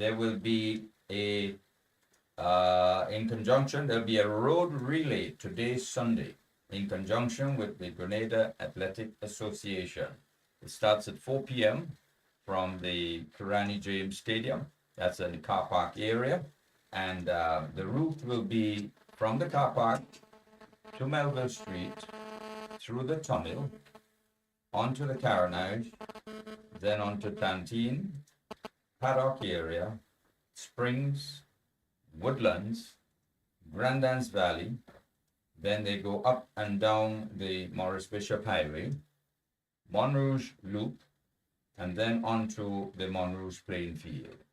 there will be a in conjunction, there'll be a road relay today, Sunday, in conjunction with the Grenada Athletic Association. It starts at 4 p.m. from the Kirani James Stadium. That's in the car park area. And the route will be from the car park to Melville Street, through the tunnel, onto the Carenage, then onto Canteen, Paddock area, Springs, Woodlands, Grandance Valley. Then they go up and down the Morris Bishop Highway, Montrouge Loop, and then onto the Montrouge Plain Field.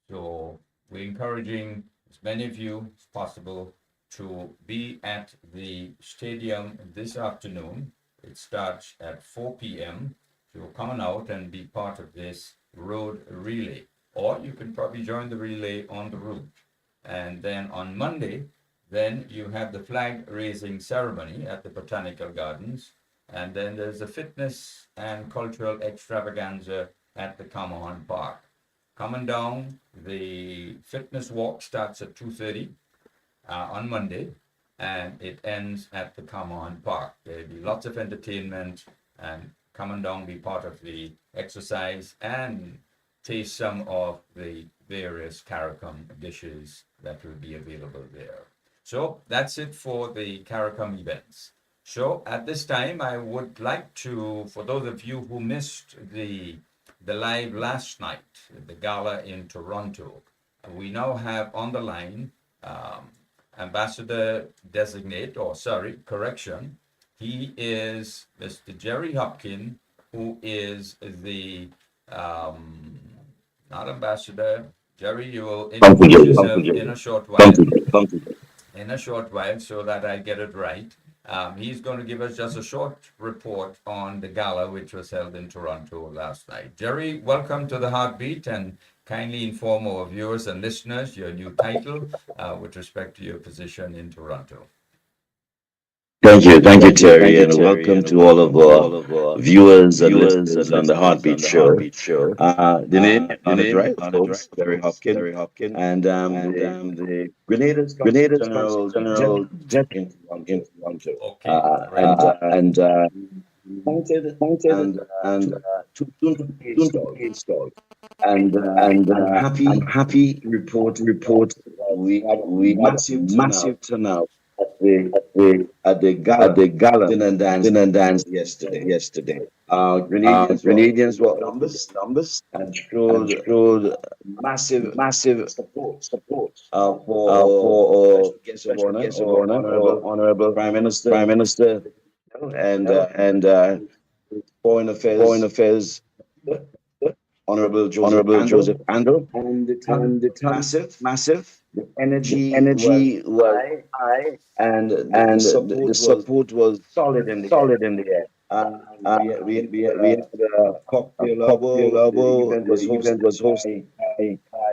So we're encouraging as many of you as possible to be at the stadium this afternoon. It starts at 4 p.m. So come on out and be part of this road relay. Or you can probably join the relay on the route. And then on Monday, then you have the flag raising ceremony at the Botanical Gardens. And then there's a fitness and cultural extravaganza at the Camahan Park. Coming down, the fitness walk starts at 2:30 on Monday, and it ends at the Camahan Park. There'll be lots of entertainment, and coming down, be part of the exercise and taste some of the various CARICOM dishes that will be available there. So that's it for the CARICOM events. So at this time, I would like to, for those of you who missed the live last night, the gala in Toronto, we now have on the line Ambassador Designate, or sorry, correction. He is Mr. Jerry Hopkin, who is the, not ambassador. Jerry, you will introduce yourself in a short while. In a short while, so that I get it right. He's going to give us just a short report on the gala which was held in Toronto last night. Jerry, welcome to the Heartbeat, and kindly inform our viewers and listeners your new title with respect to your position in Toronto. Thank you, Terry, and welcome to all of our viewers and listeners on the Heartbeat Show. The name, on it right, of course, Jerry Hopkin, and the Grenada's General Jet in Toronto. Okay, right. And appointed and soon to be installed. And I'm happy to report we had a massive turnout at the gala dinner and dance yesterday. Grenadians were numbers and showed massive support for guest of honor, honorable Prime Minister, and Foreign Affairs Honorable Joseph Andrew, and the massive. The energy was high, and the support was solid in the air. We had a cocktail elbow. The event was hosted by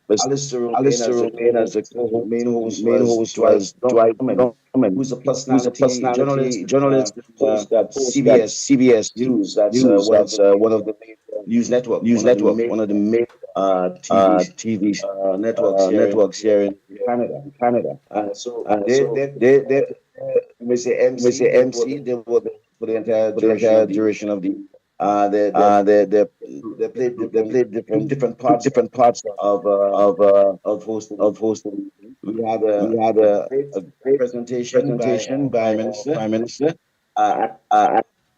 Mr. Alistair Romain as the main host was Dwight Norman, who's a personality, journalist, host at CBS News. That's one of the main news network, one of the main TV networks here in Canada. So they we say MC, they were for the entire duration of the they played different parts of hosting. We had a great presentation by Prime Minister.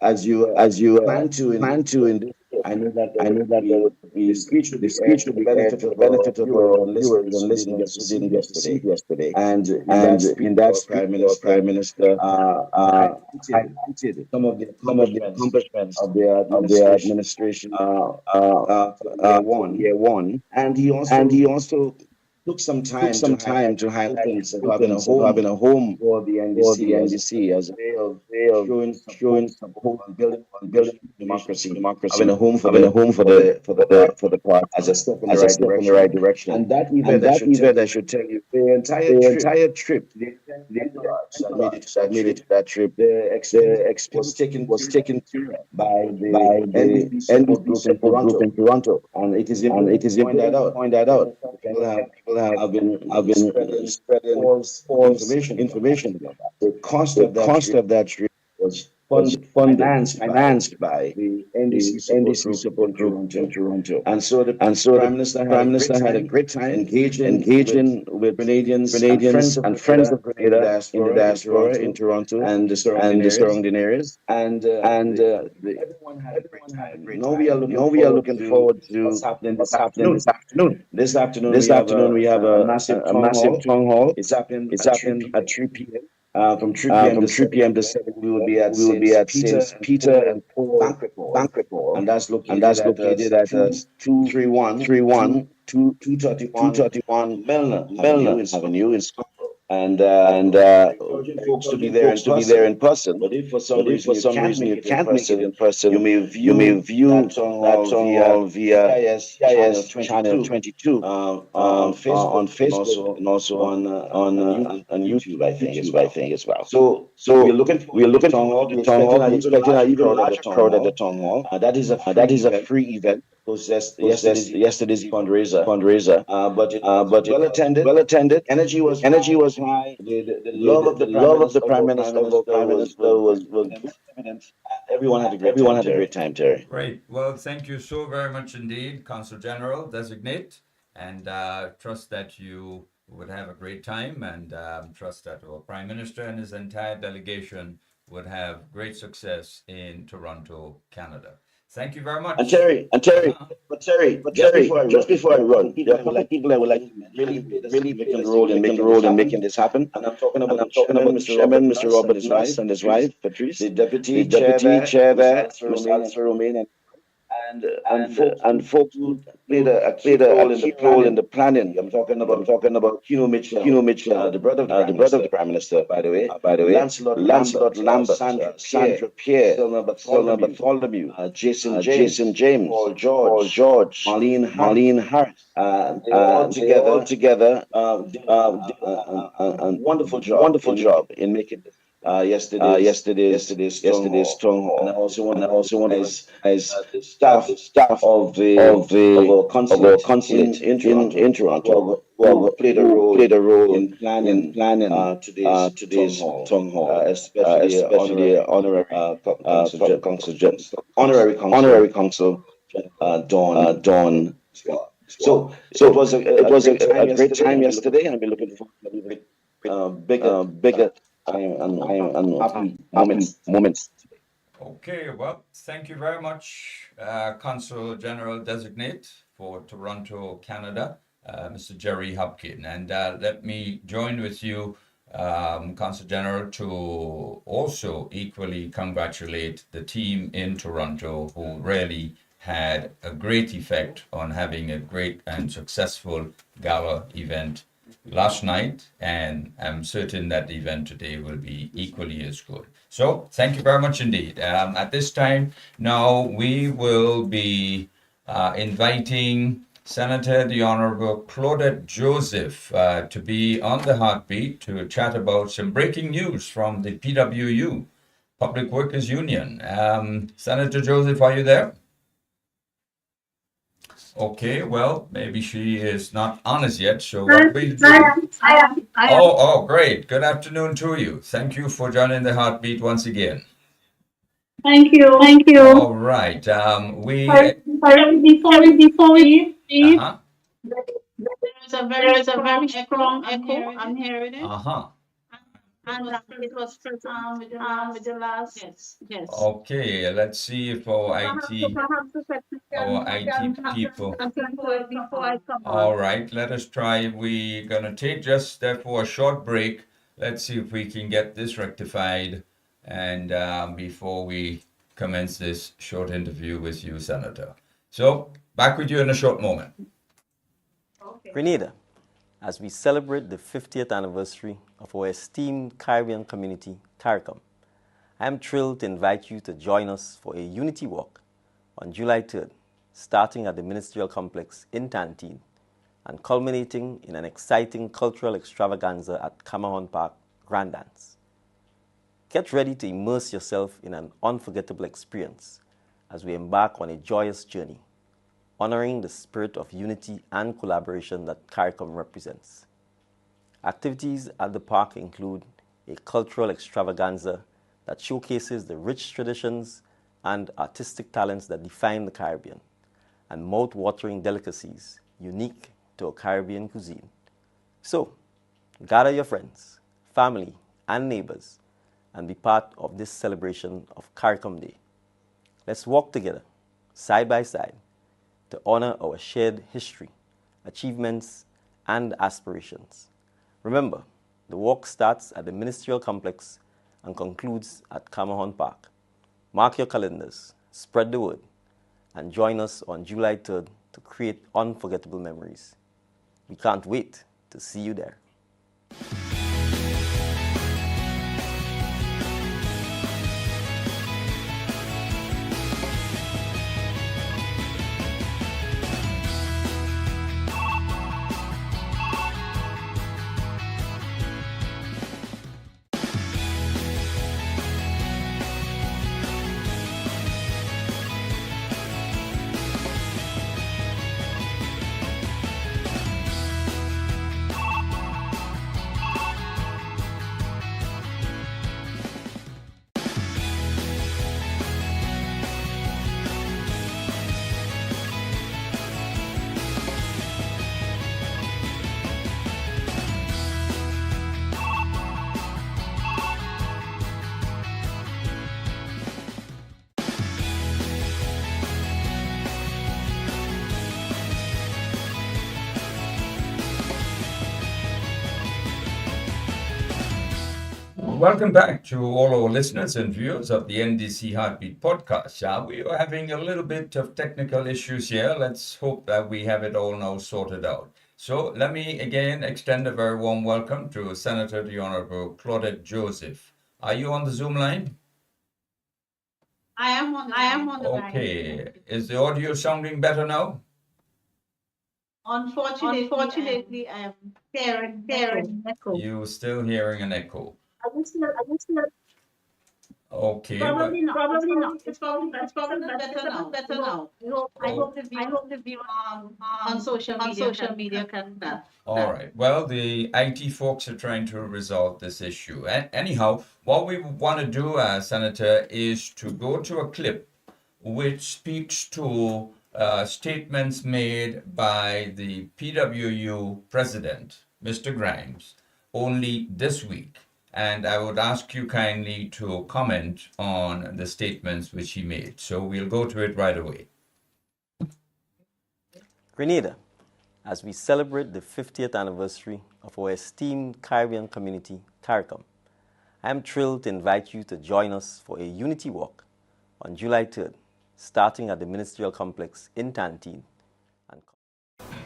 As you plan to in this, I know that there would be the speech would be benefit of our viewers and listeners who didn't get to see yesterday. And in that Prime Minister highlighted some of the accomplishments of their administration year one, and he also took some time to highlight having a home for the NDC as a way way of showing support on building democracy, having a home for the party as a step in the right direction. And that event, I should tell you, the entire trip, the that made it to that trip, the expense was taken by the NDC support group in Toronto, and it is important to point that out. People have been spreading false information about that. The cost of that trip was financed by the NDC support group in Toronto. And so the Prime Minister had a great time engaging with Canadians and friends of Grenada in the diaspora in Toronto and the surrounding areas. And everyone had a great time. Now we are looking forward to what's happening this afternoon. This afternoon we have a massive town hall. It's happening at 3 p.m. From 3 p.m. to 7, we will be at St. Peter and Paul Banquet Hall, and that's located at 231 Milner Avenue in Scotland. And folks to be there in person. But if for some reason you can't make it in person, you may view that town hall via CIS channel 22 on Facebook and also on YouTube, I think as well. So we're looking for the town hall. We're expecting a even larger crowd at the town hall. That is a free event. Yesterday's fundraiser, but it well attended. Energy was high. The love of the Prime Minister was evident. Everyone had a great time, Terry. Great. Well, thank you so very much indeed, Consul General Designate, and trust that you would have a great time, and trust that our Prime Minister and his entire delegation would have great success in Toronto, Canada. Thank you very much. And Terry, just before I run, there are people that would like really making the role in making this happen. And I'm talking about Mr. Chairman, Mr. Robert Nuss and his wife, Patrice, the deputy chair there, Mr. Romain, and folks who played a key role in the planning. I'm talking about Kino Mitchell, the brother of the Prime Minister, by the way, Lancelot Lambert, Sandra Pierre, Selma Bartholomew, Jason James, Paul George, Marlene Harris. All together, a wonderful job in making this. Yesterday's town hall. And I also want as the staff of our consulate in Toronto who played a role in planning today's town hall, especially honorary consul Dawn. So it was a great time yesterday, and I've been looking forward to bigger and happy moments. Okay, well, thank you very much, Consul General Designate for Toronto, Canada, Mr. Jerry Hopkin. And let me join with you, Consul General, to also equally congratulate the team in Toronto who really had a great effect on having a great and successful gala event last night, and I'm certain that the event today will be equally as good. So thank you very much indeed. At this time now we will be inviting Senator the Honorable Claudette Joseph to be on the Heartbeat to chat about some breaking news from the PWU, Public Workers Union. Senator Joseph, are you there? Okay, well, maybe she is not on as yet, so what we'll do... I am. Oh, great. Good afternoon to you. Thank you for joining the Heartbeat once again. Thank you. All right. Before we leave, there is a very strong echo. I'm hearing it. And it was present with the last. Yes. Okay, let's see if our IT people. All right, let us try. We're gonna take just therefore a short break. Let's see if we can get this rectified, and before we commence this short interview with you, Senator. So back with you in a short moment. Okay. Grenada, as we celebrate the 50th anniversary of our esteemed Caribbean community, CARICOM, I am thrilled to invite you to join us for a unity walk on July 3rd, starting at the Ministerial Complex in Tantine and culminating in an exciting cultural extravaganza at Camahon Park Grand Dance. Get ready to immerse yourself in an unforgettable experience as we embark on a joyous journey, honoring the spirit of unity and collaboration that CARICOM represents. Activities at the park include a cultural extravaganza that showcases the rich traditions and artistic talents that define the Caribbean, and mouth-watering delicacies unique to a Caribbean cuisine. So, gather your friends, family, and neighbors and be part of this celebration of CARICOM Day. Let's walk together, side by side, to honor our shared history, achievements, and aspirations. Remember, the walk starts at the Ministerial Complex and concludes at Camahon Park. Mark your calendars, spread the word, and join us on July 3rd to create unforgettable memories. We can't wait to see you there. Welcome back to all our listeners and viewers of the NDC Heartbeat podcast. We are having a little bit of technical issues here. Let's hope that we have it all now sorted out. So let me again extend a very warm welcome to Senator the Honorable Claudette Joseph. Are you on the Zoom line? I am on the line. Okay. Is the audio sounding better now? Unfortunately, I am hearing echo. You're still hearing an echo. I just feel Okay. probably not. It's probably better now. I hope the view on social media can that. All right. Well, the IT folks are trying to resolve this issue. Anyhow, what we want to do, Senator, is to go to a clip which speaks to statements made by the PWU president, Mr. Grimes, only this week. And I would ask you kindly to comment on the statements which he made. So we'll go to it right away. Grenada, as we celebrate the 50th anniversary of our esteemed Caribbean community, CARICOM, I am thrilled to invite you to join us for a unity walk on July 3rd, starting at the Ministerial Complex in Tantine.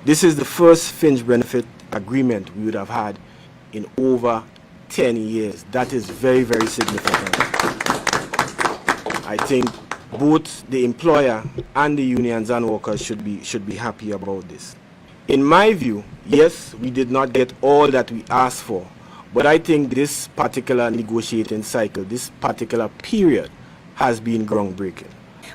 This is the first fringe benefit agreement we would have had in over 10 years. That is very, very significant. I think both the employer and the unions and workers should be happy about this. In my view, yes, we did not get all that we asked for, but I think this particular negotiating cycle, this particular period, has been groundbreaking.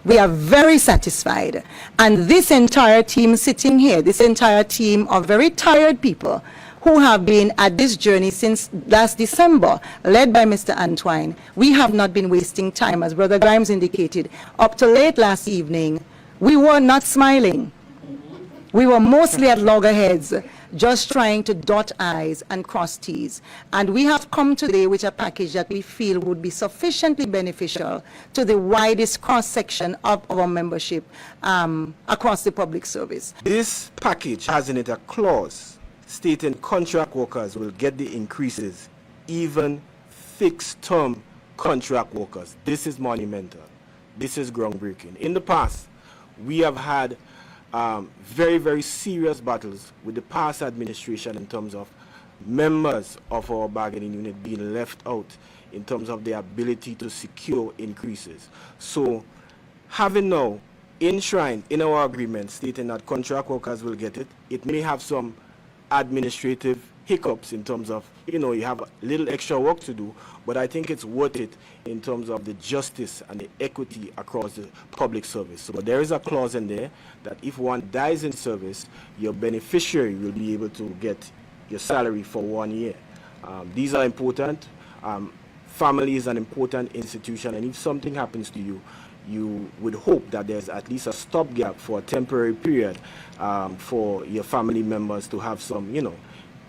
We are very satisfied, and this entire team sitting here, this entire team of very tired people who have been at this journey since last December, led by Mr. Antoine. We have not been wasting time, as Brother Grimes indicated. Up to late last evening, we were not smiling. We were mostly at loggerheads, just trying to dot I's and cross T's. And we have come today with a package that we feel would be sufficiently beneficial to the widest cross-section of our membership across the public service. This package has in it a clause stating contract workers will get the increases, even fixed-term contract workers. This is monumental. This is groundbreaking. In the past, we have had very, very serious battles with the past administration in terms of members of our bargaining unit being left out in terms of their ability to secure increases. So having now enshrined in our agreement stating that contract workers will get it, it may have some administrative hiccups in terms of, you have a little extra work to do, but I think it's worth it in terms of the justice and the equity across the public service. So there is a clause in there that if one dies in service, your beneficiary will be able to get your salary for 1 year. These are important. Family is an important institution, and if something happens to you, you would hope that there's at least a stopgap for a temporary period for your family members to have some,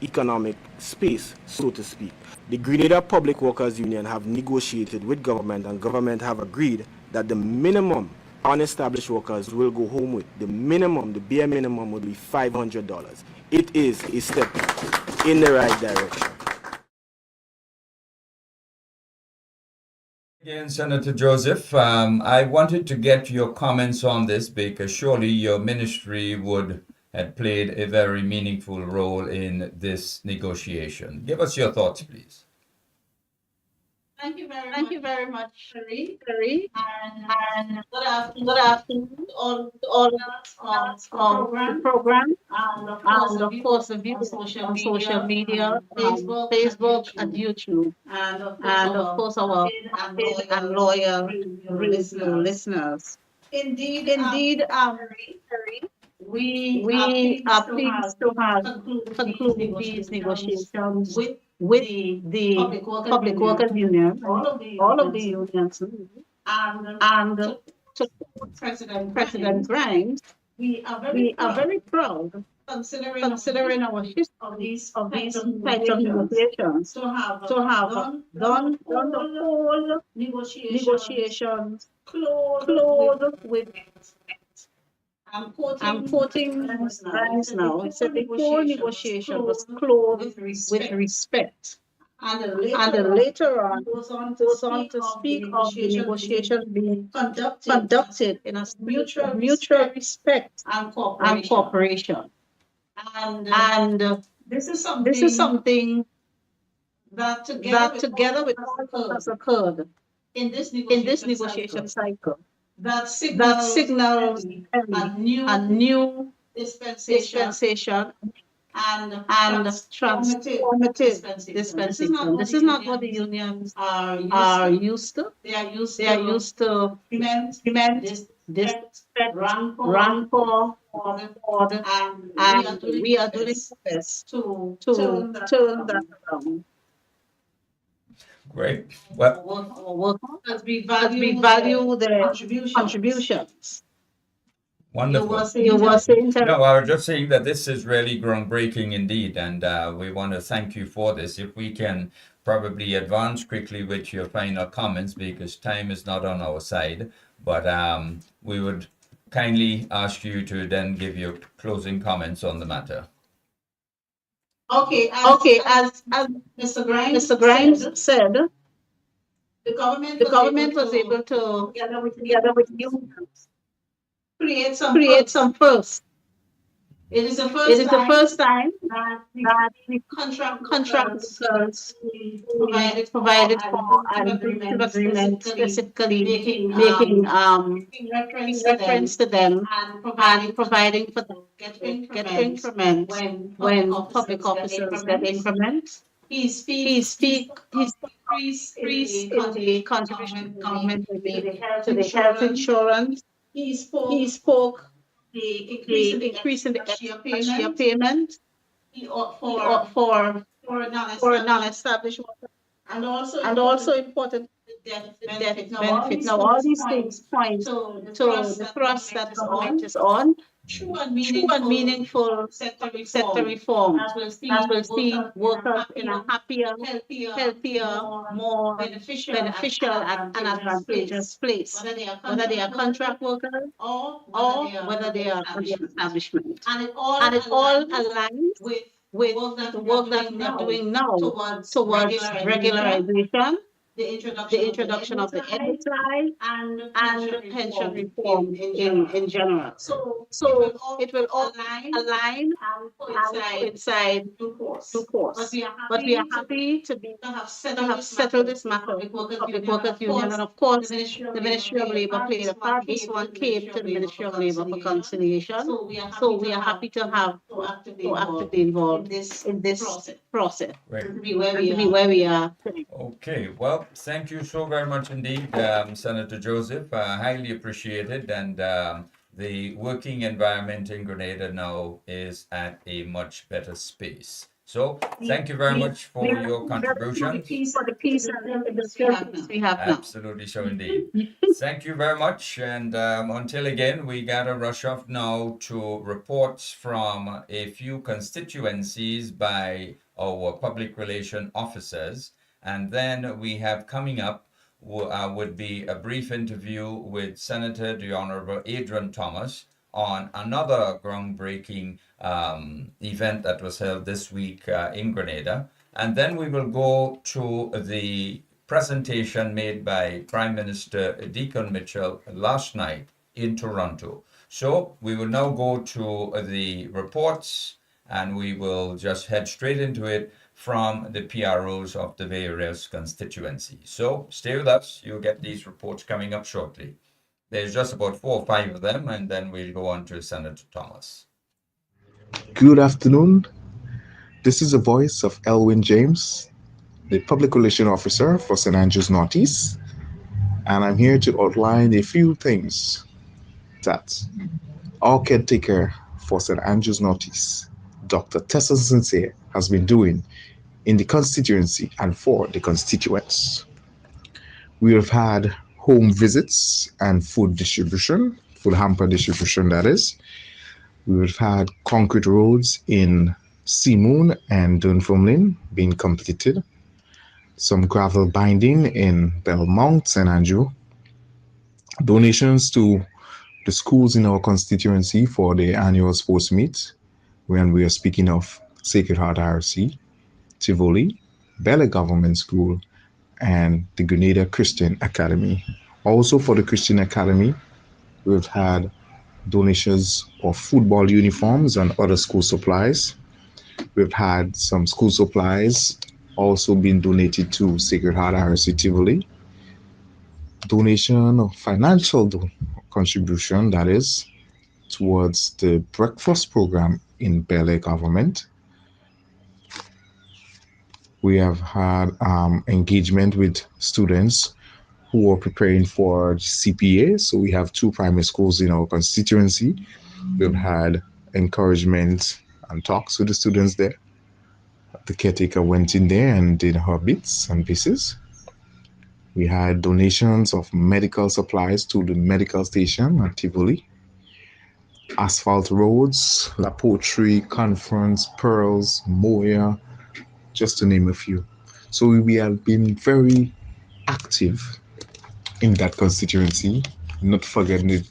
economic space, so to speak. The Grenada Public Workers Union have negotiated with government, and government have agreed that the minimum unestablished workers will go home with, the bare minimum would be $500. It is a step in the right direction. Again, Senator Joseph, I wanted to get your comments on this because surely your ministry would have played a very meaningful role in this negotiation. Give us your thoughts, please. Thank you very much, Jerry. And good afternoon to all of the program. And of course, the views on social media, Facebook and YouTube. And of course, our and loyal listeners. Indeed, Jerry, we are pleased to have concluded these negotiations with the Public Workers Union, all of the unions, and to President Grimes, we are very proud, considering our history of these types of negotiations, to have done the whole negotiations closed with. I'm quoting Grimes now. It said the whole negotiation was closed with respect. And then later on goes on to speak of the negotiation being conducted in a mutual respect and cooperation. And this is something that together with all has occurred in this negotiation cycle. That signals a new dispensation and transformative dispensation. This is not what the unions are used to. They are used to implement this run for order, and we are doing this to turn that around. Great. Well, as we value their contributions. Wonderful. You were saying no, I was just saying that this is really groundbreaking indeed, and we want to thank you for this. If we can probably advance quickly with your final comments, because time is not on our side, but we would kindly ask you to then give your closing comments on the matter. Okay, as Mr. Grimes said, the government was able to, together with unions, create some firsts. It is the first time that the contract workers provided for an agreement specifically making reference to them and providing for them get increment when public officers get increments. He speaks increase in the contribution government made to the health insurance. He spoke the increase in the extra payment for non-established workers, and also important death benefit. Now all these things point to the thrust that government is on. True and meaningful sector reform that will see workers in a happier, healthier, more beneficial and advantageous place, whether they are contract workers or whether they are establishment. And it all aligns with the work that we are doing now towards regularization, the introduction of the NDC and the pension reform in general. So it will all align and coincide due course. But we are happy to have settled this matter with Public Workers Union, and of course, the Ministry of Labour played a part. This one came to the Ministry of Labour for conciliation. So we are happy to have proactively involved in this process Right. to be where we are today. Okay, well, thank you so very much indeed, Senator Joseph. Highly appreciated, and the working environment in Grenada now is at a much better space. So, thank you very much for your contribution. For the peace and the stability we have now. Absolutely so indeed. Thank you very much. And until again, we gotta rush off now to reports from a few constituencies by our public relation officers. And then we have coming up would be a brief interview with Senator the Honorable Adrian Thomas on another groundbreaking event that was held this week in Grenada. And then we will go to the presentation made by Prime Minister Deacon Mitchell last night in Toronto. So we will now go to the reports, and we will just head straight into it from the PROs of the various constituencies. So stay with us. You'll get these reports coming up shortly. There's just about 4 or 5 of them, and then we'll go on to Senator Thomas. Good afternoon. This is the voice of Elwin James, the Public Relations Officer for St. Andrews Northeast, and I'm here to outline a few things that our caretaker for St. Andrews Northeast, Dr. Tessa Sincere, has been doing in the constituency and for the constituents. We have had home visits and food distribution, food hamper distribution, that is. We've had concrete roads in Seamoon and Dunfermline being completed, some gravel binding in Belmont, St. Andrew, donations to the schools in our constituency for the annual sports meet, when we are speaking of Sacred Heart IRC, Tivoli, Bella Government School, and the Grenada Christian Academy. Also for the Christian Academy, we've had donations of football uniforms and other school supplies. We've had some school supplies also being donated to Sacred Heart IRC Tivoli. Donation of financial contribution, that is, towards the breakfast program in Bel Air Government. We have had engagement with students who are preparing for CPA. So we have 2 primary schools in our constituency. We've had encouragement and talks with the students there. The caretaker went in there and did her bits and pieces. We had donations of medical supplies to the medical station at Tivoli. Asphalt roads, La Poterie, Conference, Pearls, Moya, just to name a few. So we have been very active in that constituency, not forgetting to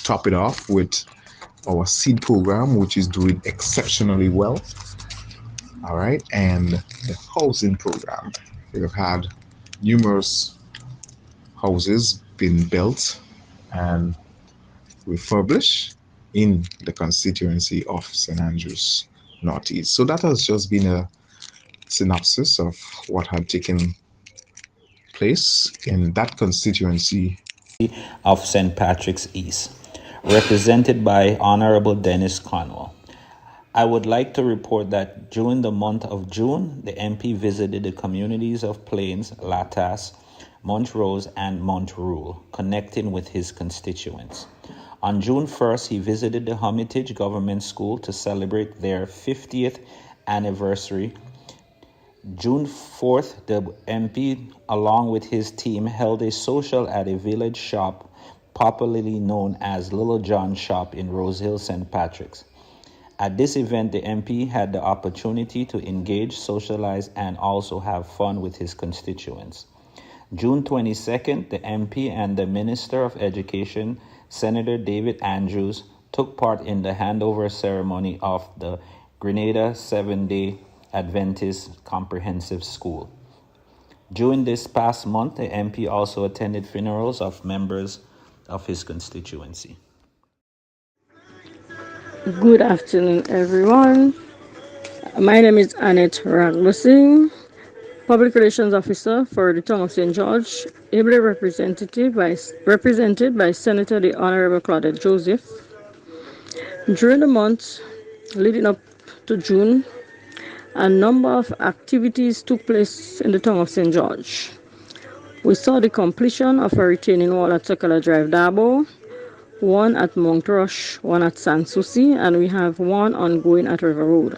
top it off with our seed program, which is doing exceptionally well. All right, and the housing program. We have had numerous houses being built and refurbished in the constituency of St. Andrews Northeast. So that has just been a synopsis of what had taken place in that constituency of St. Patrick's East, represented by Honorable Dennis Conwell. I would like to report that during the month of June, the MP visited the communities of Plains, Latas, Montrose, and Montrule, connecting with his constituents. On June 1st, he visited the Hermitage Government School to celebrate their 50th anniversary. June 4th, the MP, along with his team, held a social at a village shop popularly known as Little John's Shop in Rose Hill, St. Patrick's. At this event, the MP had the opportunity to engage, socialize, and also have fun with his constituents. June 22nd, the MP and the Minister of Education, Senator David Andrews, took part in the handover ceremony of the Grenada Seventh-day Adventist Comprehensive School. During this past month, the MP also attended funerals of members of his constituency. Good afternoon, everyone. My name is Annette Raglosing, Public Relations Officer for the Town of St. George, ably represented by Senator the Honorable Claudette Joseph. During the month leading up to June, a number of activities took place in the Town of St. George. We saw the completion of a retaining wall at Circular Drive, Dabo, one at Mount Rush, one at Sanssouci, and we have one ongoing at River Road.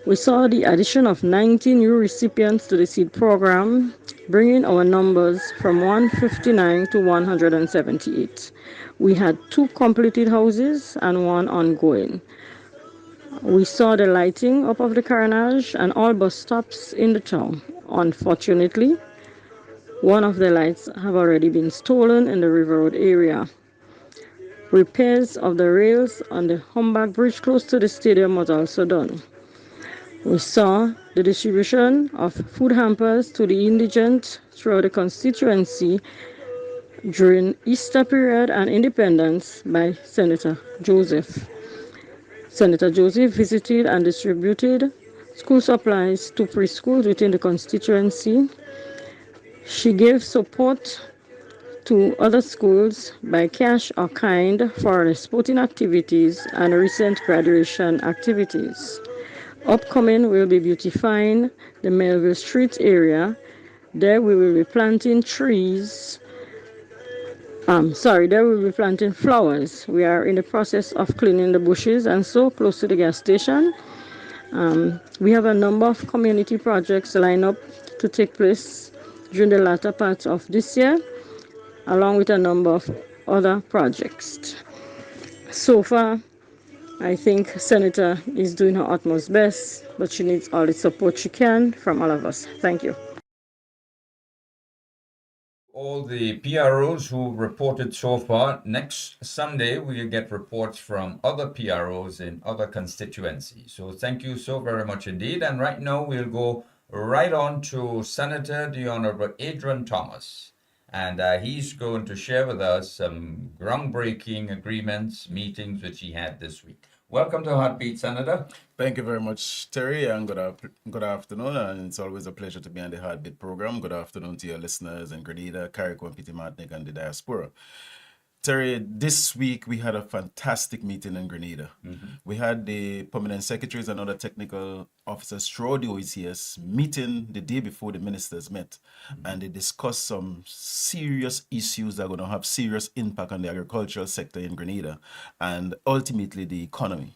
We saw the addition of 19 new recipients to the seed program, bringing our numbers from 159 to 178. We had 2 completed houses and 1 ongoing. We saw the lighting up of the carnage and all bus stops in the town. Unfortunately, one of the lights have already been stolen in the River Road area. Repairs of the rails on the Humbag Bridge close to the stadium was also done. We saw the distribution of food hampers to the indigent throughout the constituency during Easter period and Independence by Senator Joseph. Senator Joseph visited and distributed school supplies to preschools within the constituency. She gave support to other schools by cash or kind for the sporting activities and recent graduation activities. Upcoming, we'll be beautifying the Melville Street area. There we will be planting trees. There we will be planting flowers. We are in the process of cleaning the bushes and so close to the gas station. We have a number of community projects lined up to take place during the latter part of this year, along with a number of other projects. So far, I think Senator is doing her utmost best, but she needs all the support she can from all of us. Thank you. All the PROs who reported so far. Next Sunday, we'll get reports from other PROs in other constituencies. So thank you so very much indeed. And right now, we'll go right on to Senator the Honorable Adrian Thomas. And he's going to share with us some groundbreaking agreements, meetings which he had this week. Welcome to Heartbeat, Senator. Thank you very much, Terry, and good afternoon. And it's always a pleasure to be on the Heartbeat program. Good afternoon to your listeners in Grenada, CARICOM, Petit Martinique, and the diaspora. Terry, this week we had a fantastic meeting in Grenada. We had the permanent secretaries and other technical officers throughout the OECS meeting the day before the ministers met, and they discussed some serious issues that are going to have serious impact on the agricultural sector in Grenada and ultimately the economy.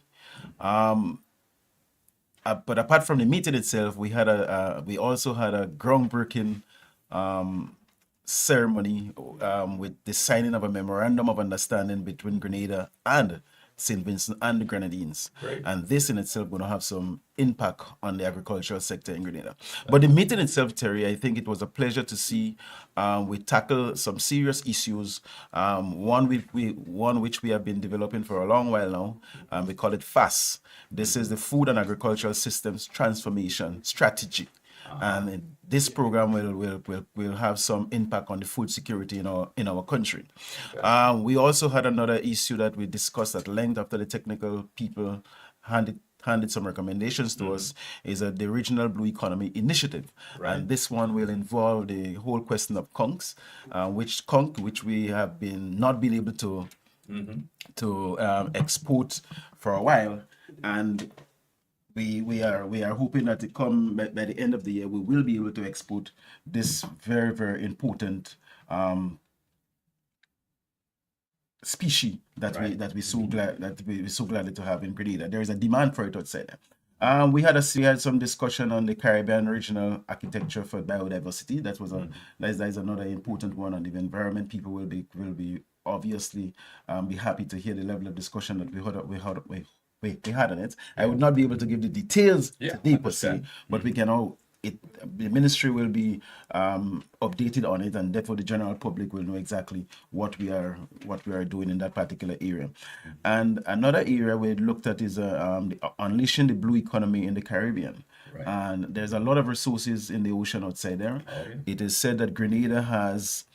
But apart from the meeting itself, we also had a groundbreaking ceremony with the signing of a memorandum of understanding between Grenada and St. Vincent and the Grenadines. Great. And this in itself going to have some impact on the agricultural sector in Grenada. But the meeting itself, Terry, I think it was a pleasure to see we tackle some serious issues. One which we have been developing for a long while now. We call it FAST. This is the Food and Agricultural Systems Transformation Strategy. And this program will have some impact on the food security in our country. Okay. We also had another issue that we discussed at length after the technical people handed some recommendations to us, is the Regional Blue Economy Initiative. Right. And this one will involve the whole question of conchs, which we have not been able to export for a while. And we are hoping that by the end of the year we will be able to export this very, very important species that we're so glad to have in Grenada. There is a demand for it outside there. We had some discussion on the Caribbean regional architecture for biodiversity. That is another important one. On the environment, people will be obviously be happy to hear the level of discussion that we had on it. I would not be able to give the details today per se, but we can the ministry will be updated on it, and therefore the general public will know exactly what we are doing in that particular area. And another area we looked at is unleashing the blue economy in the Caribbean. Right. and there's a lot of resources in the ocean outside there. Oh, yeah. It is said that Grenada has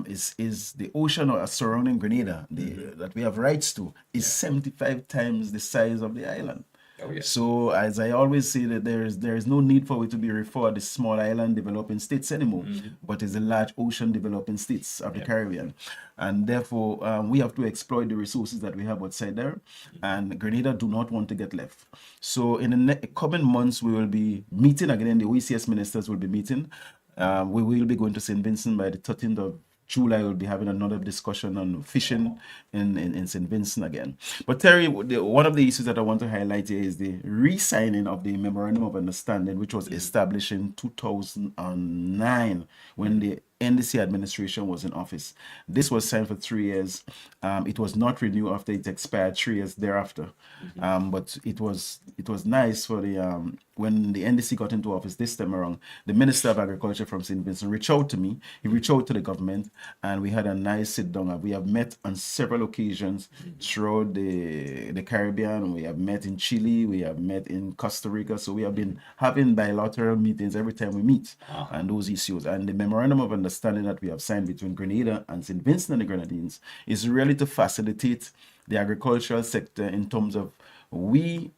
is the ocean surrounding Grenada that we have rights to is 75 times the size of the island. Oh, yes. So as I always say, that there is no need for it to be referred as small island developing states anymore, but it's the large ocean developing states of the Caribbean, and therefore we have to exploit the resources that we have outside there, and Grenada do not want to get left. So in the coming months we will be meeting again. The OECS ministers will be meeting. We will be going to St. Vincent by the 13th of July. We'll be having another discussion on fishing in St. Vincent again. But Terry, one of the issues that I want to highlight here is the re-signing of the Memorandum of Understanding, which was established in 2009 when the NDC administration was in office. This was signed for 3 years. It was not renewed after it expired 3 years thereafter. But it was nice for the when the NDC got into office this time around. The Minister of Agriculture from St. Vincent reached out to me. He reached out to the government, and we had a nice sit down. We have met on several occasions throughout the Caribbean. We have met in Chile. We have met in Costa Rica. So we have been having bilateral meetings every time we meet on those issues. And the Memorandum of Understanding that we have signed between Grenada and St. Vincent and the Grenadines is really to facilitate the agricultural sector in terms of we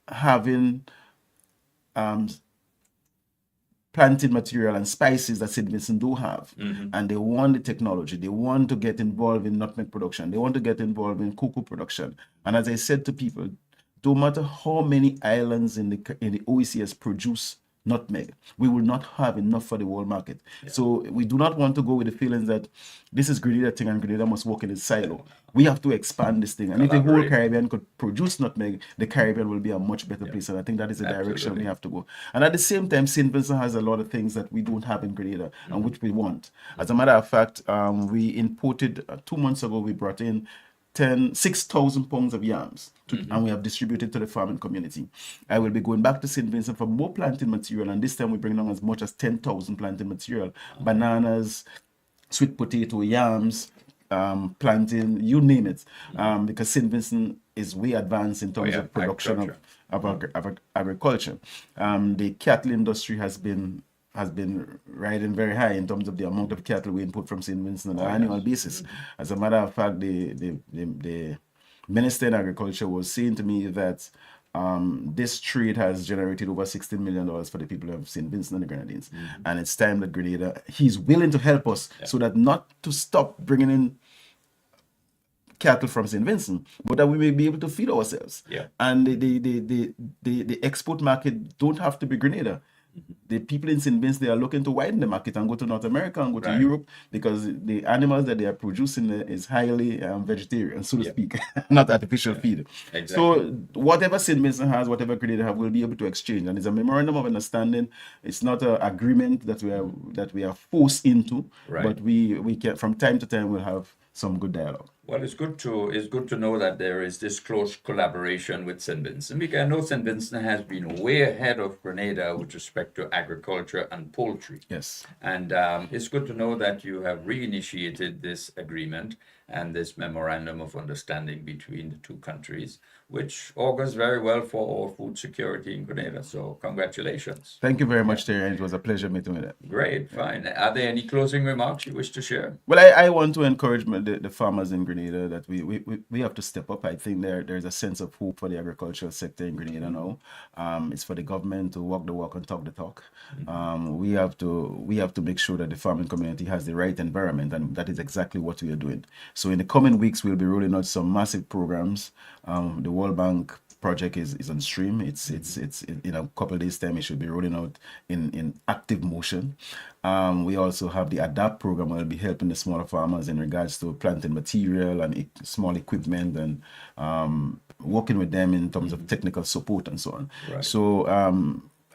having planting material and spices that St. Vincent do have, and they want the technology. They want to get involved in nutmeg production. They want to get involved in cocoa production. And as I said to people, no matter how many islands in the OECS produce nutmeg, we will not have enough for the world market. So we do not want to go with the feelings that this is Grenada thing and Grenada must work in its silo. We have to expand this thing. And if the whole Caribbean could produce nutmeg, the Caribbean will be a much better place. And I think that is the direction we have to go. And at the same time, St. Vincent has a lot of things that we don't have in Grenada and which we want. As a matter of fact, we imported 2 months ago, we brought in 6,000 pounds of yams, and we have distributed to the farming community. I will be going back to St. Vincent for more planting material, and this time we bring down as much as 10,000 planting material, bananas, sweet potato, yams, planting, you name it, because St. Vincent is way advanced in terms of production of agriculture. The cattle industry has been riding very high in terms of the amount of cattle we import from St. Vincent on an annual basis. As a matter of fact, the Minister in Agriculture was saying to me that this trade has generated over $16 million for the people of St. Vincent and the Grenadines. And it's time that Grenada, he's willing to help us so that not to stop bringing in cattle from St. Vincent, but that we may be able to feed ourselves. And the export market don't have to be Grenada. The people in St. Vincent, they are looking to widen the market and go to North America and go to Europe, because the animals that they are producing is highly vegetarian, so to speak, not artificial feed. So whatever St. Vincent has, whatever Grenada have, we'll be able to exchange. And it's a memorandum of understanding. It's not an agreement that we are forced into, but we can, from time to time, we'll have some good dialogue. Well, it's good to know that there is this close collaboration with St. Vincent, because I know St. Vincent has been way ahead of Grenada with respect to agriculture and poultry. And it's good to know that you have reinitiated this agreement and this memorandum of understanding between the two countries, which augurs very well for our food security in Grenada. So congratulations. Thank you very much, Terry. It was a pleasure meeting with you. Great, fine. Are there any closing remarks you wish to share? Well, I want to encourage the farmers in Grenada that we have to step up. I think there's a sense of hope for the agricultural sector in Grenada now. It's for the government to walk the walk and talk the talk. We have to make sure that the farming community has the right environment, and that is exactly what we are doing. So in the coming weeks, we'll be rolling out some massive programs. The World Bank project is on stream. It's in a couple of days' time. It should be rolling out in active motion. We also have the ADAPT program, where we'll be helping the smaller farmers in regards to planting material and small equipment, and working with them in terms of technical support and so on. So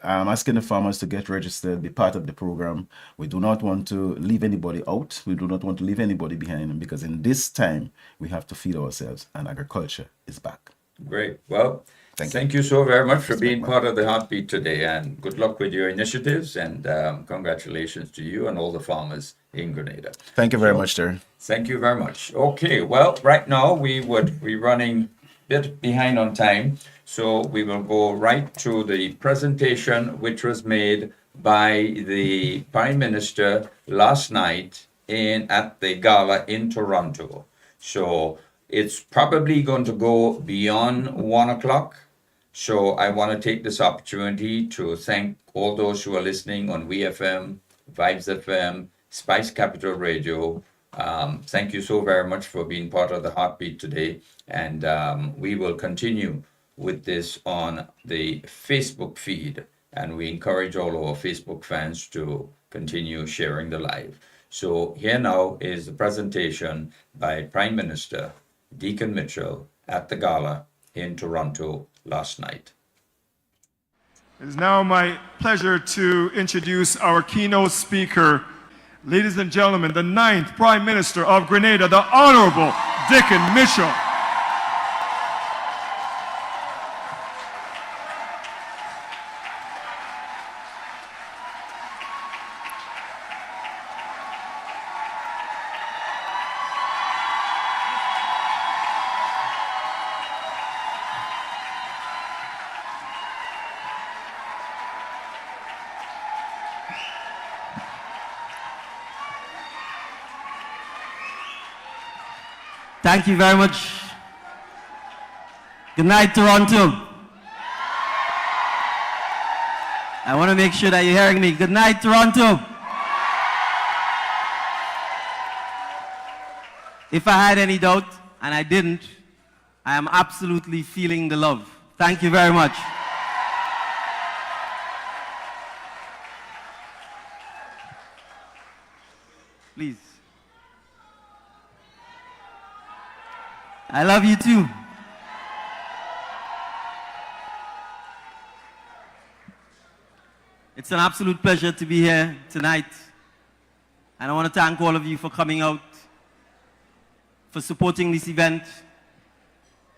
I'm asking the farmers to get registered, be part of the program. We do not want to leave anybody out. We do not want to leave anybody behind, because in this time, we have to feed ourselves, and agriculture is back. Great. Well, thank you so very much for being part of the Heartbeat today, and good luck with your initiatives, and congratulations to you and all the farmers in Grenada. Thank you very much, Terry. Thank you very much. Okay, well, right now we're running bit behind on time, so we will go right to the presentation which was made by the Prime Minister last night at the gala in Toronto. So it's probably going to go beyond 1 o'clock. So I want to take this opportunity to thank all those who are listening on WeFM, Vibes FM, Spice Capital Radio. Thank you so very much for being part of the Heartbeat today. And we will continue with this on the Facebook feed. And we encourage all our Facebook fans to continue sharing the live. So here now is the presentation by Prime Minister Deacon Mitchell at the gala in Toronto last night. It is now my pleasure to introduce our keynote speaker. Ladies and gentlemen, the 9th Prime Minister of Grenada, the Honorable Deacon Mitchell. Thank you very much. Good night, Toronto. I want to make sure that you're hearing me. Good night, Toronto. If I had any doubt, and I didn't, I am absolutely feeling the love. Thank you very much. Please. I love you too. It's an absolute pleasure to be here tonight. And I want to thank all of you for coming out, for supporting this event,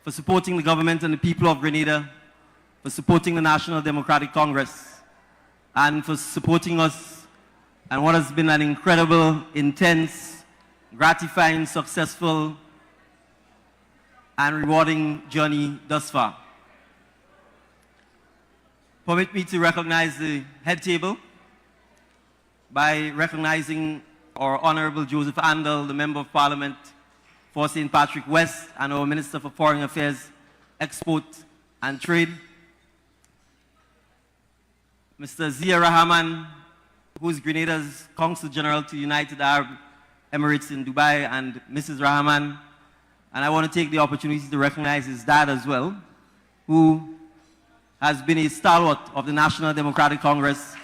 for supporting the government and the people of Grenada, for supporting the National Democratic Congress, and for supporting us and what has been an incredible, intense, gratifying, successful, and rewarding journey thus far. Permit me to recognize the head table by recognizing our Honorable Joseph Andel, the Member of Parliament for St. Patrick West, and our Minister for Foreign Affairs, Export and Trade. Mr. Zia Rahman, who is Grenada's Consul General to United Arab Emirates in Dubai, and Mrs. Rahman. And I want to take the opportunity to recognize his dad as well, who has been a stalwart of the National Democratic Congress.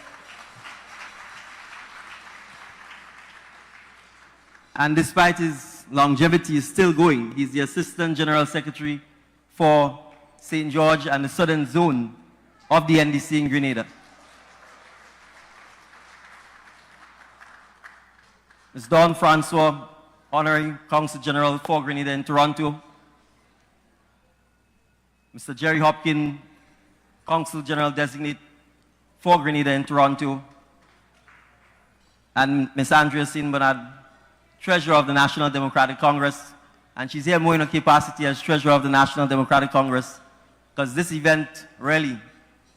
And despite his longevity, is still going. He's the Assistant General Secretary for St. George and the Southern Zone of the NDC in Grenada. Ms. Dawn Francois, Honorary Consul General for Grenada in Toronto. Mr. Jerry Hopkin, Consul General Designate for Grenada in Toronto. And Ms. Andrea St. Bernard, Treasurer of the National Democratic Congress. And she's here more in her capacity as Treasurer of the National Democratic Congress, because this event really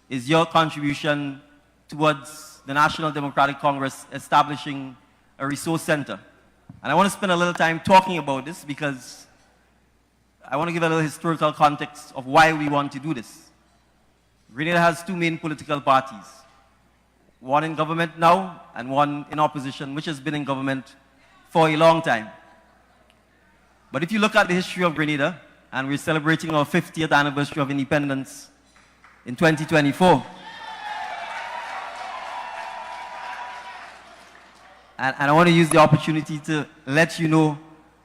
is your contribution towards the National Democratic Congress establishing a resource center. And I want to spend a little time talking about this because I want to give a little historical context of why we want to do this. Grenada has two main political parties, one in government now and one in opposition, which has been in government for a long time. But if you look at the history of Grenada, and we're celebrating our 50th anniversary of independence in 2024, and I want to use the opportunity to let you know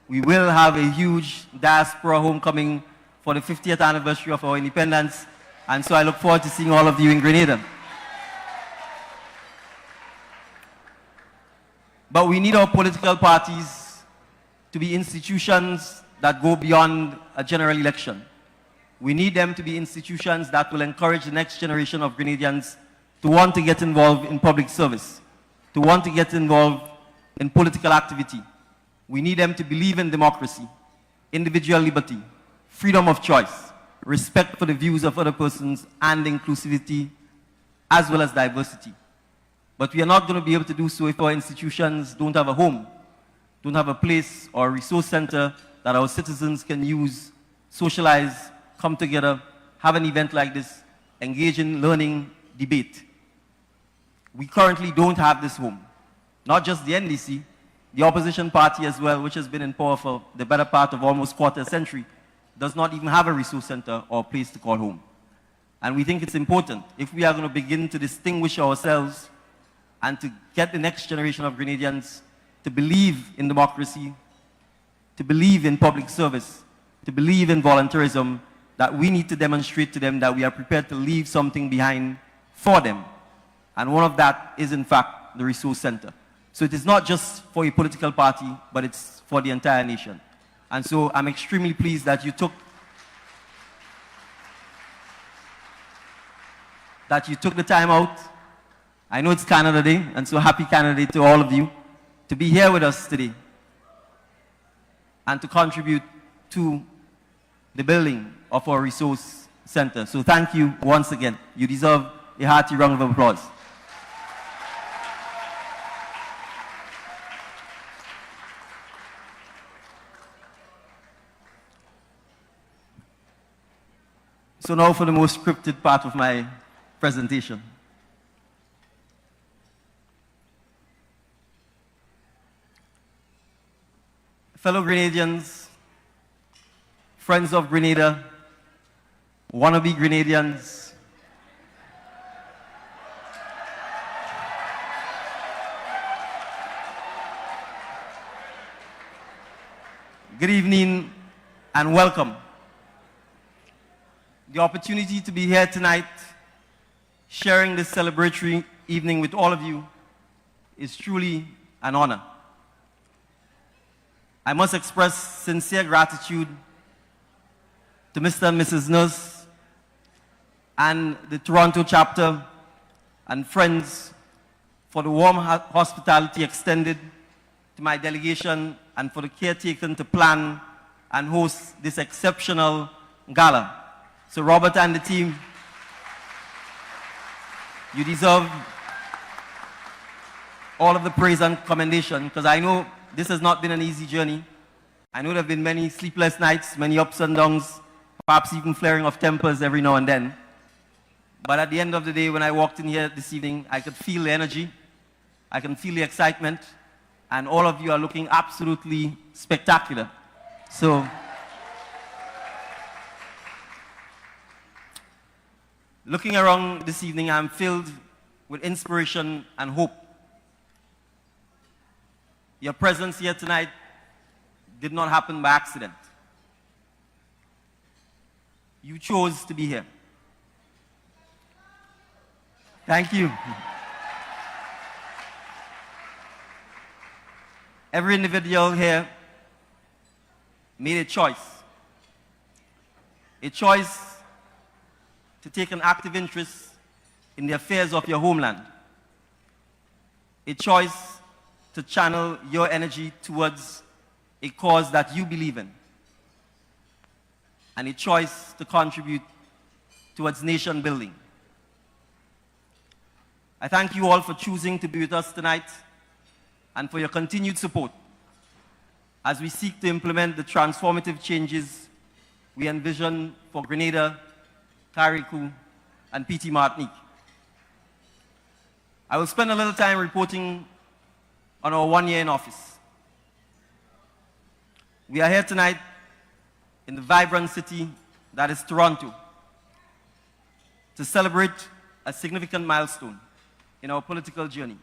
we will have a huge diaspora homecoming for the 50th anniversary of our independence, and so I look forward to seeing all of you in Grenada. But we need our political parties to be institutions that go beyond a general election. We need them to be institutions that will encourage the next generation of Grenadians to want to get involved in public service, to want to get involved in political activity. We need them to believe in democracy, individual liberty, freedom of choice. respect for the views of other persons, and inclusivity, as well as diversity. But we are not going to be able to do so if our institutions don't have a home, don't have a place or a resource center that our citizens can use, socialize, come together, have an event like this, engage in learning, debate. We currently don't have this home. Not just the NDC, the opposition party as well, which has been in power for the better part of almost quarter century, does not even have a resource center or a place to call home. And we think it's important, if we are going to begin to distinguish ourselves and to get the next generation of Grenadians to believe in democracy, to believe in public service, to believe in volunteerism, that we need to demonstrate to them that we are prepared to leave something behind for them. And one of that is, in fact, the resource center. So it is not just for a political party, but it's for the entire nation. And so I'm extremely pleased that you took the time out. I know it's Canada Day, and so happy Canada Day to all of you, to be here with us today and to contribute to the building of our resource center. So thank you once again. You deserve a hearty round of applause. So now for the most scripted part of my presentation. Fellow Grenadians, friends of Grenada, wannabe Grenadians, good evening and welcome. The opportunity to be here tonight, sharing this celebratory evening with all of you, is truly an honor. I must express sincere gratitude to Mr. and Mrs. Nurse and the Toronto chapter and friends for the warm hospitality extended to my delegation and for the care taken to plan and host this exceptional gala. So Robert and the team, you deserve all of the praise and commendation, because I know this has not been an easy journey. I know there have been many sleepless nights, many ups and downs, perhaps even flaring of tempers every now and then. But at the end of the day, when I walked in here this evening, I could feel the energy, I can feel the excitement, and all of you are looking absolutely spectacular. So, looking around this evening, I'm filled with inspiration and hope. Your presence here tonight did not happen by accident. You chose to be here. Thank you. Every individual here made a choice to take an active interest in the affairs of your homeland, a choice to channel your energy towards a cause that you believe in, and a choice to contribute towards nation building. I thank you all for choosing to be with us tonight and for your continued support as we seek to implement the transformative changes we envision for Grenada, CARICOM, and PT Martinique. I will spend a little time reporting on our 1 year in office. We are here tonight in the vibrant city that is Toronto to celebrate a significant milestone in our political journey.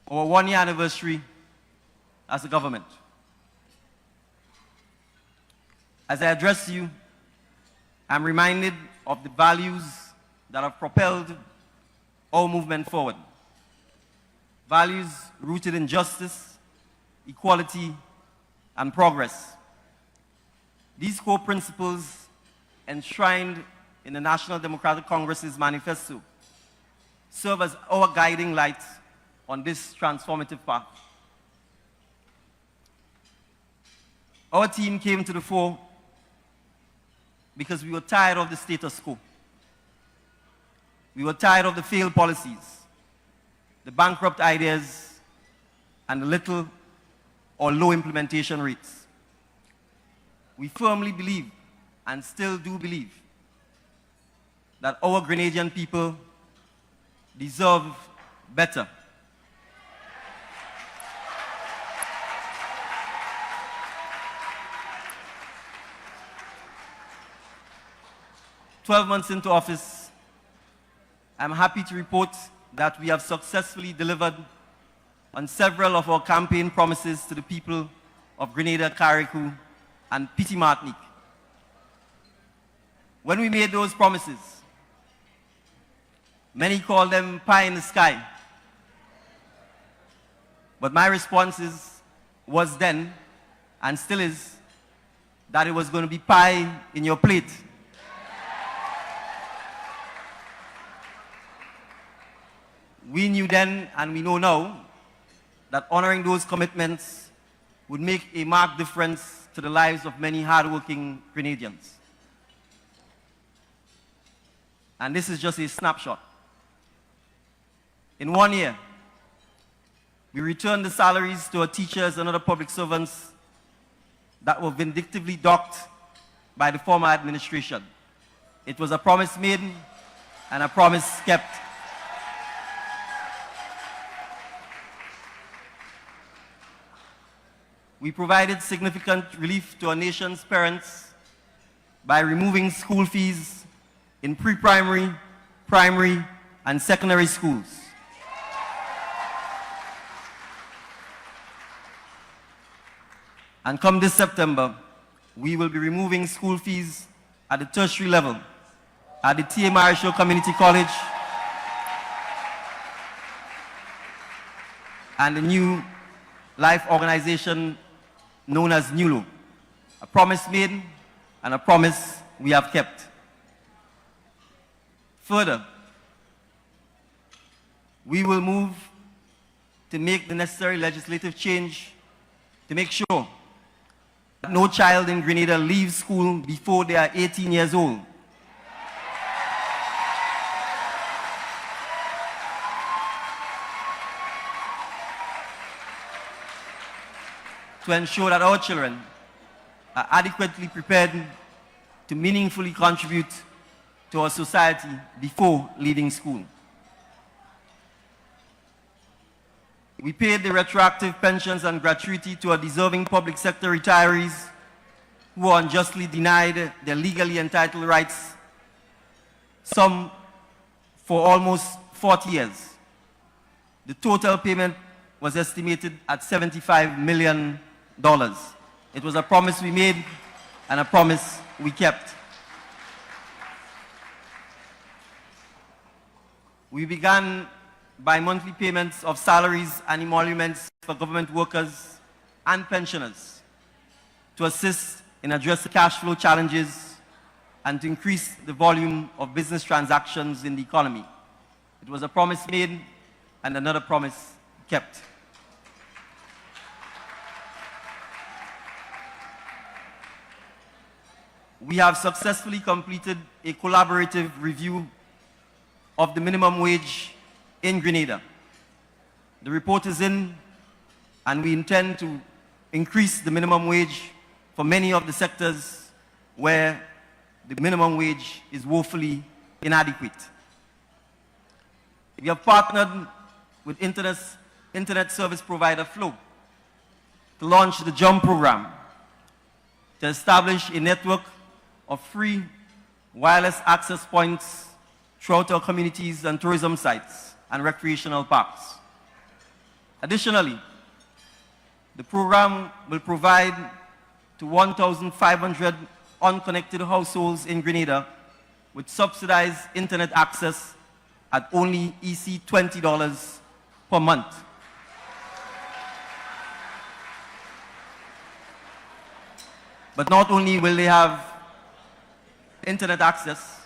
Our 1 year anniversary as a government. As I address you, I'm reminded of the values that have propelled our movement forward. Values rooted in justice, equality, and progress. These core principles, enshrined in the National Democratic Congress's manifesto, serve as our guiding light on this transformative path. Our team came to the fore because we were tired of the status quo. We were tired of the failed policies, the bankrupt ideas, and the little or low implementation rates. We firmly believe, and still do believe, that our Grenadian people deserve better. "12 months into office, I'm happy to report that we have successfully delivered on several of our campaign promises to the people of Grenada, CARICOM, and Petit Martinique. When we made those promises, many call them pie in the sky. But my response was then, and still is, that it was going to be pie in your plate. We knew then, and we know now, that honoring those commitments would make a marked difference to the lives of many hardworking Grenadians. And this is just a snapshot. In 1 year, we returned the salaries to our teachers and other public servants that were vindictively docked by the former administration. It was a promise made and a promise kept. We provided significant relief to our nation's parents by removing school fees in pre-primary, primary, and secondary schools. And come this September, we will be removing school fees at the tertiary level at the T.A. Marshall Community College and the new life organization known as NULO. A promise made and a promise we have kept. Further, we will move to make the necessary legislative change to make sure that no child in Grenada leaves school before they are 18 years old. To ensure that our children are adequately prepared to meaningfully contribute to our society before leaving school. We paid the retroactive pensions and gratuity to our deserving public sector retirees who are unjustly denied their legally entitled rights, some for almost 40 years. The total payment was estimated at $75 million. It was a promise we made and a promise we kept. We began bi-monthly payments of salaries and emoluments for government workers and pensioners to assist in addressing cash flow challenges and to increase the volume of business transactions in the economy. It was a promise made and another promise kept. We have successfully completed a collaborative review of the minimum wage in Grenada. The report is in, and we intend to increase the minimum wage for many of the sectors where the minimum wage is woefully inadequate. We have partnered with internet service provider Flow to launch the JUMP program to establish a network of free wireless access points throughout our communities and tourism sites and recreational parks. Additionally, the program will provide to 1,500 unconnected households in Grenada with subsidized internet access at only EC $20 per month. But not only will they have internet access,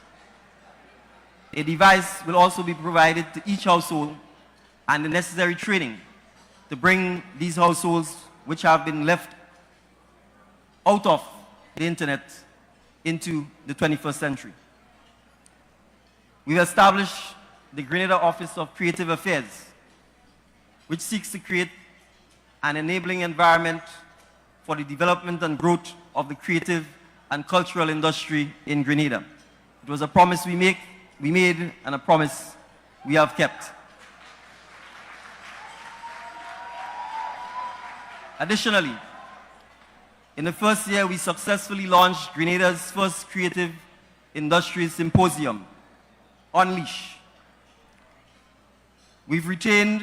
a device will also be provided to each household and the necessary training to bring these households which have been left out of the internet into the 21st century. We've established the Grenada Office of Creative Affairs, which seeks to create an enabling environment for the development and growth of the creative and cultural industry in Grenada. It was a promise we made and a promise we have kept. Additionally, in the first year, we successfully launched Grenada's first Creative Industries Symposium, Unleash. We've retained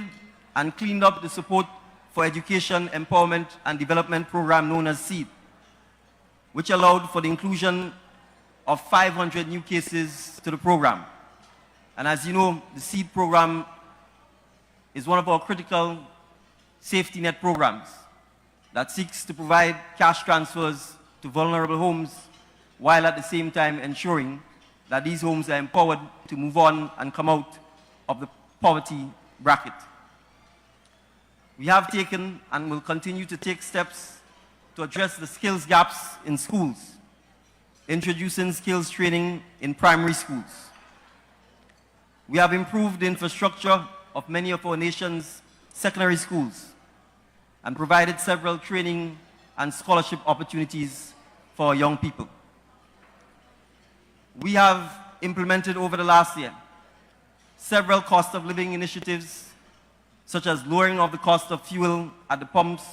and cleaned up the support for education, empowerment, and development program known as SEED, which allowed for the inclusion of 500 new cases to the program. And as you know, the SEED program is one of our critical safety net programs that seeks to provide cash transfers to vulnerable homes while at the same time ensuring that these homes are empowered to move on and come out of the poverty bracket. We have taken and will continue to take steps to address the skills gaps in schools, introducing skills training in primary schools. We have improved the infrastructure of many of our nation's secondary schools and provided several training and scholarship opportunities for our young people. We have implemented over the last year several cost of living initiatives, such as lowering of the cost of fuel at the pumps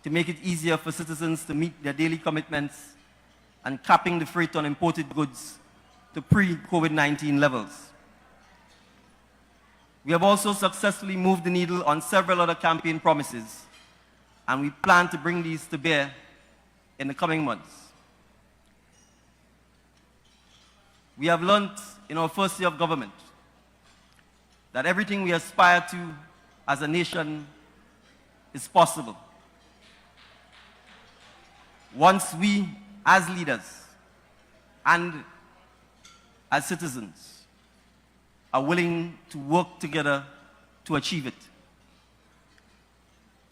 to make it easier for citizens to meet their daily commitments, and capping the freight on imported goods to pre-COVID-19 levels. We have also successfully moved the needle on several other campaign promises, and we plan to bring these to bear in the coming months. We have learned in our first year of government that everything we aspire to as a nation is possible once we, as leaders and as citizens, are willing to work together to achieve it.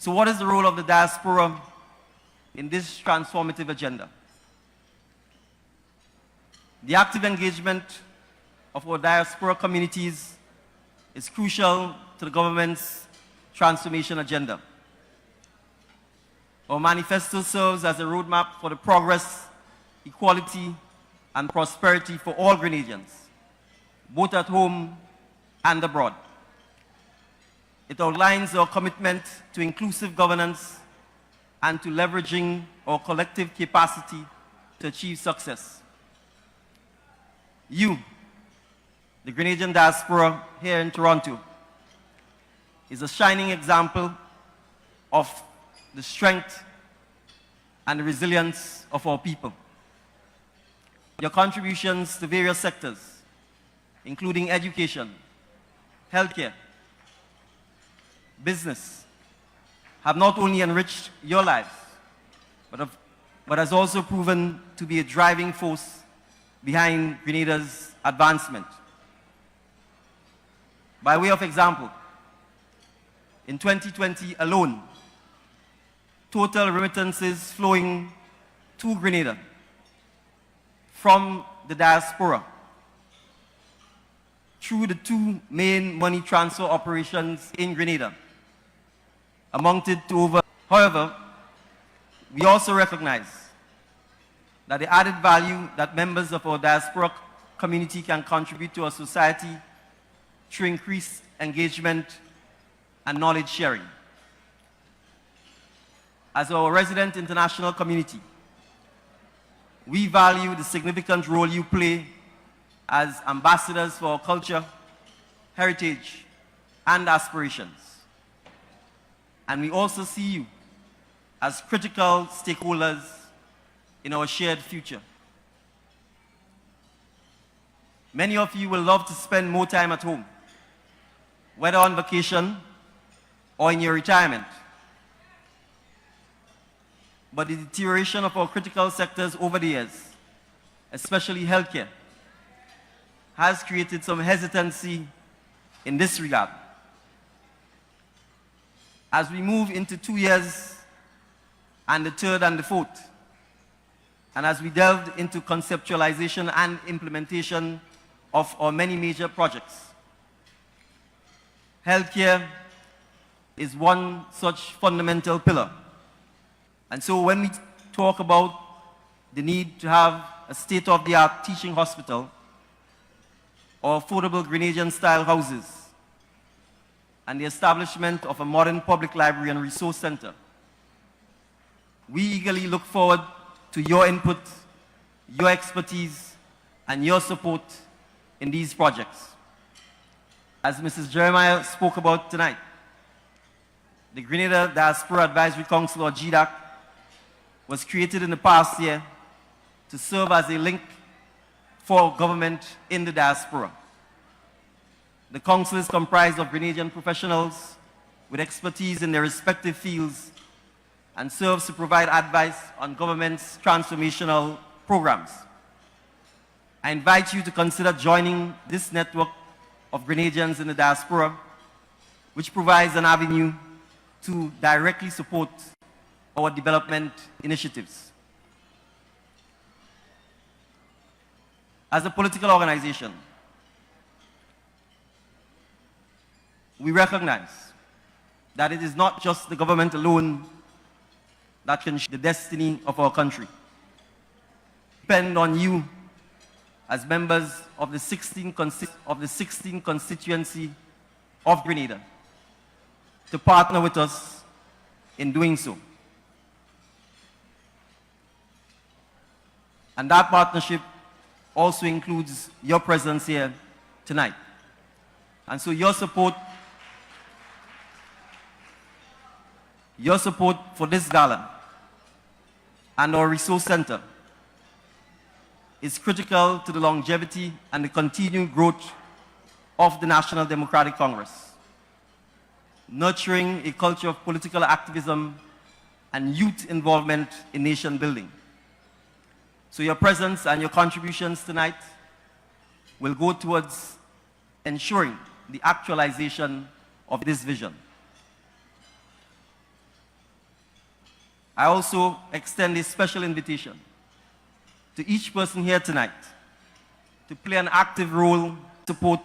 So what is the role of the diaspora in this transformative agenda? The active engagement of our diaspora communities is crucial to the government's transformation agenda. Our manifesto serves as a roadmap for the progress, equality, and prosperity for all Grenadians, both at home and abroad. It outlines our commitment to inclusive governance and to leveraging our collective capacity to achieve success. You, the Grenadian diaspora here in Toronto, is a shining example of the strength and the resilience of our people. Your contributions to various sectors, including education, healthcare, business, have not only enriched your lives, but has also proven to be a driving force behind Grenada's advancement. By way of example, in 2020 alone, total remittances flowing to Grenada from the diaspora through the two main money transfer operations in Grenada amounted to over. However, we also recognize that the added value that members of our diaspora community can contribute to our society through increased engagement and knowledge sharing. As our resident international community, we value the significant role you play as ambassadors for our culture, heritage, and aspirations. And we also see you as critical stakeholders in our shared future. Many of you will love to spend more time at home, whether on vacation or in your retirement. But the deterioration of our critical sectors over the years, especially healthcare, has created some hesitancy in this regard. As we move into 2 years and the third and the fourth, and as we delved into conceptualization and implementation of our many major projects. Healthcare is one such fundamental pillar. And so when we talk about the need to have a state-of-the-art teaching hospital or affordable Grenadian-style houses and the establishment of a modern public library and resource center, we eagerly look forward to your input, your expertise, and your support in these projects. As Mrs. Jeremiah spoke about tonight, the Grenada Diaspora Advisory Council, or GDAC, was created in the past year to serve as a link for government in the diaspora. The council is comprised of Grenadian professionals with expertise in their respective fields and serves to provide advice on government's transformational programs. I invite you to consider joining this network of Grenadians in the diaspora, which provides an avenue to directly support our development initiatives. As a political organization, we recognize that it is not just the government alone that can shape the destiny of our country. We depend on you as members of the 16th Constituency of Grenada to partner with us in doing so. And that partnership also includes your presence here tonight. And so your support for this gala and our resource center is critical to the longevity and the continued growth of the National Democratic Congress, nurturing a culture of political activism and youth involvement in nation building. So your presence and your contributions tonight will go towards ensuring the actualization of this vision. I also extend a special invitation to each person here tonight to play an active role in support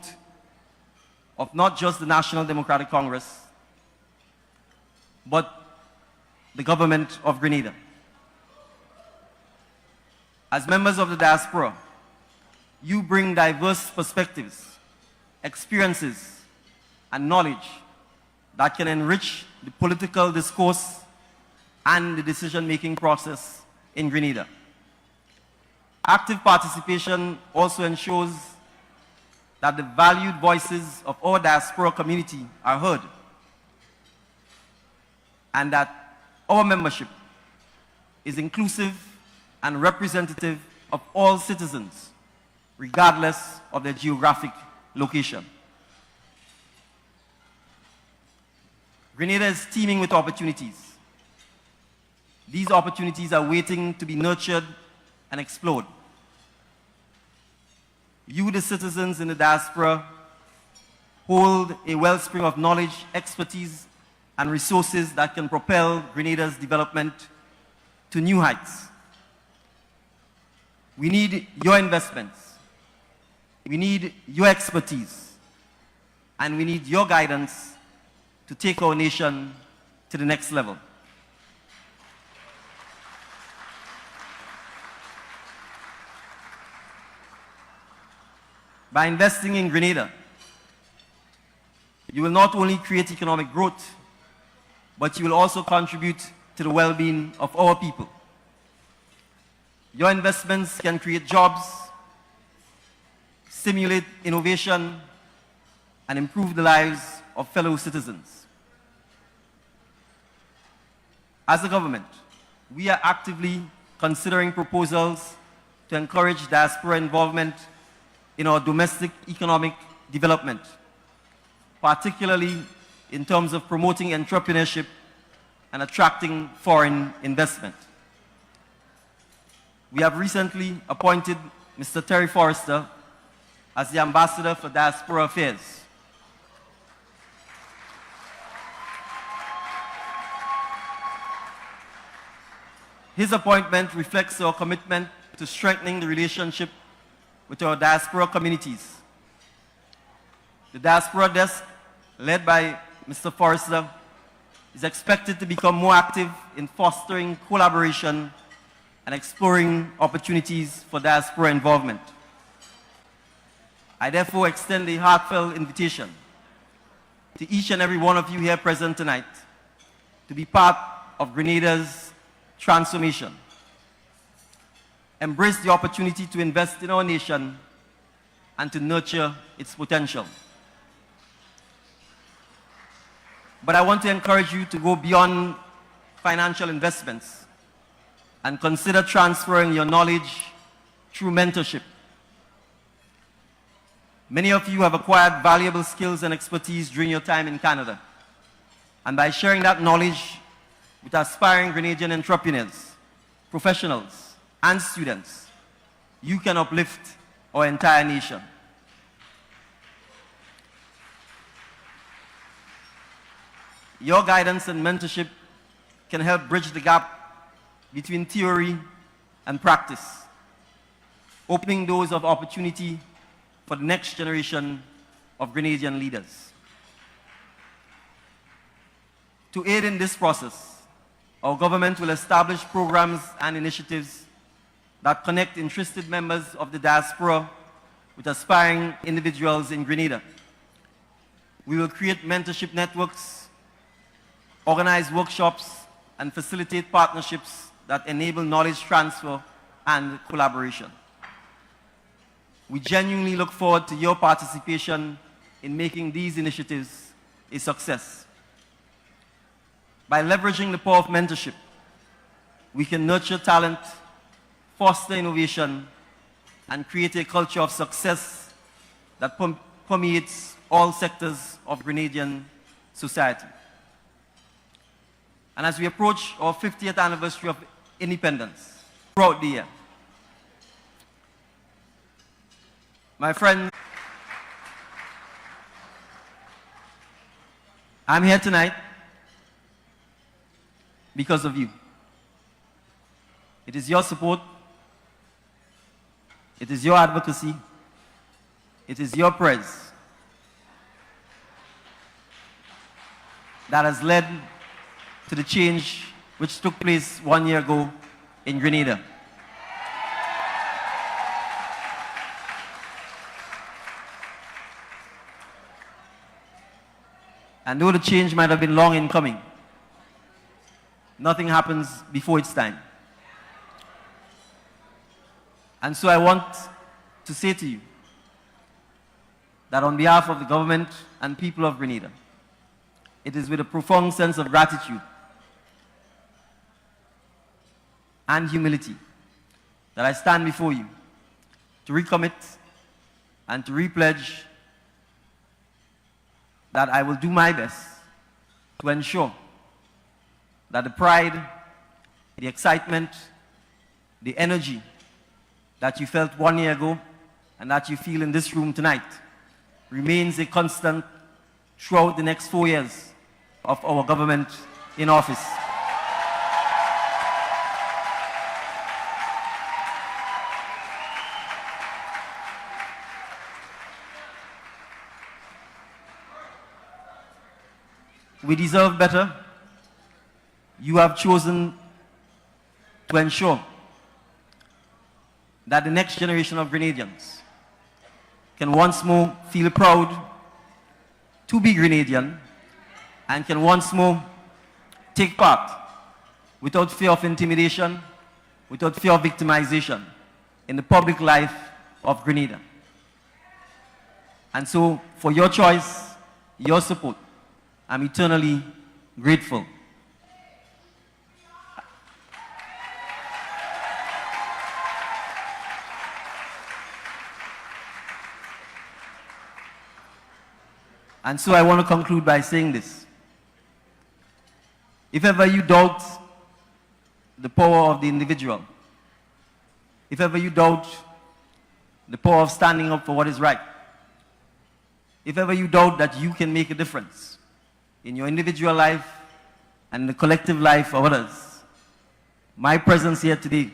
of not just the National Democratic Congress, but the government of Grenada. As members of the diaspora, you bring diverse perspectives, experiences, and knowledge that can enrich the political discourse and the decision-making process in Grenada. Active participation also ensures that the valued voices of our diaspora community are heard, and that our membership is inclusive and representative of all citizens, regardless of their geographic location. Grenada is teeming with opportunities. These opportunities are waiting to be nurtured and explored. You, the citizens in the diaspora, hold a wellspring of knowledge, expertise, and resources that can propel Grenada's development to new heights. We need your investments. We need your expertise. And we need your guidance to take our nation to the next level. By investing in Grenada, you will not only create economic growth, but you will also contribute to the well-being of our people. Your investments can create jobs, stimulate innovation, and improve the lives of fellow citizens. As a government, we are actively considering proposals to encourage diaspora involvement in our domestic economic development, particularly in terms of promoting entrepreneurship and attracting foreign investment. We have recently appointed Mr. Terry Forrester as the Ambassador for Diaspora Affairs. His appointment reflects our commitment to strengthening the relationship with our diaspora communities. The diaspora desk, led by Mr. Forrester, is expected to become more active in fostering collaboration and exploring opportunities for diaspora involvement. I therefore extend a heartfelt invitation to each and every one of you here present tonight to be part of Grenada's transformation. Embrace the opportunity to invest in our nation and to nurture its potential. But I want to encourage you to go beyond financial investments and consider transferring your knowledge through mentorship. Many of you have acquired valuable skills and expertise during your time in Canada. And by sharing that knowledge with aspiring Grenadian entrepreneurs, professionals, and students, you can uplift our entire nation. Your guidance and mentorship can help bridge the gap between theory and practice, opening doors of opportunity for the next generation of Grenadian leaders. To aid in this process, our government will establish programs and initiatives that connect interested members of the diaspora with aspiring individuals in Grenada. We will create mentorship networks, organize workshops, and facilitate partnerships that enable knowledge transfer and collaboration. We genuinely look forward to your participation in making these initiatives a success. By leveraging the power of mentorship, we can nurture talent, foster innovation, and create a culture of success that permeates all sectors of Grenadian society. And as we approach our 50th anniversary of independence throughout the year, my friends, I'm here tonight because of you. It is your support, it is your advocacy, it is your prayers that has led to the change which took place 1 year ago in Grenada. And though the change might have been long in coming, nothing happens before its time. And so I want to say to you that on behalf of the government and people of Grenada, it is with a profound sense of gratitude and humility that I stand before you to recommit and to repledge that I will do my best to ensure that the pride, the excitement, the energy that you felt 1 year ago and that you feel in this room tonight remains a constant throughout the next 4 years of our government in office. We deserve better. You have chosen to ensure that the next generation of Grenadians can once more feel proud to be Grenadian and can once more take part without fear of intimidation, without fear of victimization in the public life of Grenada. And so, for your choice, your support, I'm eternally grateful. And so I want to conclude by saying this. If ever you doubt the power of the individual, if ever you doubt the power of standing up for what is right, if ever you doubt that you can make a difference in your individual life and the collective life of others, my presence here today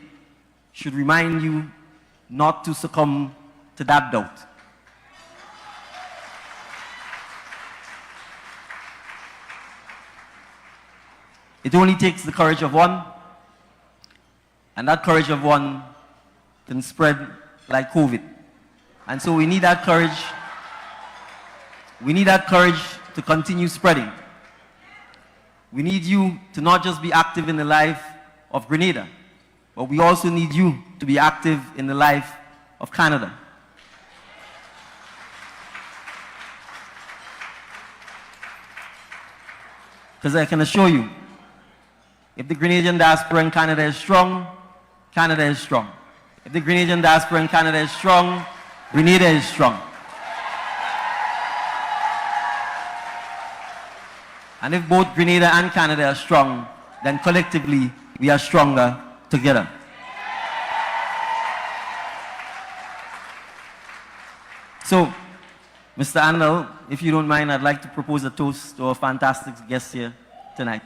should remind you not to succumb to that doubt. It only takes the courage of one, and that courage of one can spread like COVID. And so we need that courage. We need that courage to continue spreading. We need you to not just be active in the life of Grenada, but we also need you to be active in the life of Canada. Because I can assure you, if the Grenadian diaspora in Canada is strong, Canada is strong. If the Grenadian diaspora in Canada is strong, Grenada is strong. And if both Grenada and Canada are strong, then collectively we are stronger together. So, Mr. Andal, if you don't mind, I'd like to propose a toast to our fantastic guests here tonight.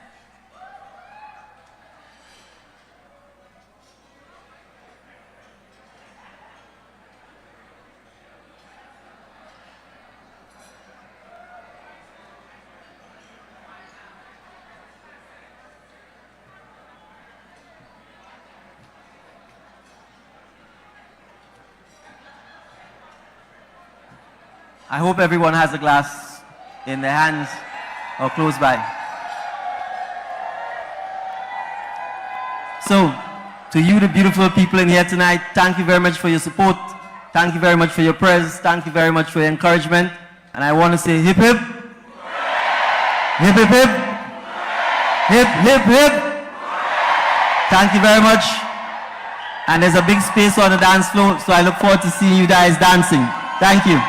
I hope everyone has a glass in their hands or close by. So, to you, the beautiful people in here tonight, thank you very much for your support. Thank you very much for your prayers. Thank you very much for your encouragement. And I want to say hip hip. Hip hip hip. Hip hip hip. Thank you very much. And there's a big space on the dance floor, so I look forward to seeing you guys dancing. Thank you.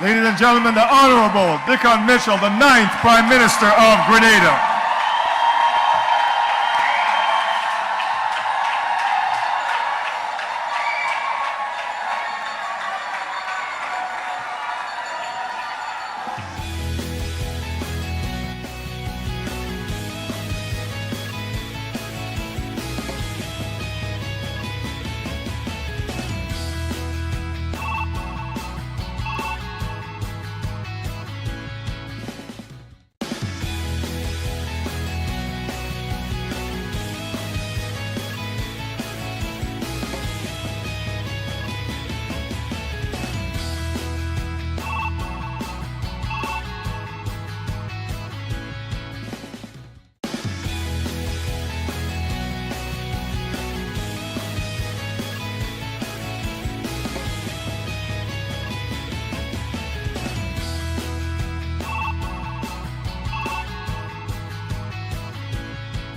Ladies and gentlemen, the Honorable Dickon Mitchell, the 9th Prime Minister of Grenada.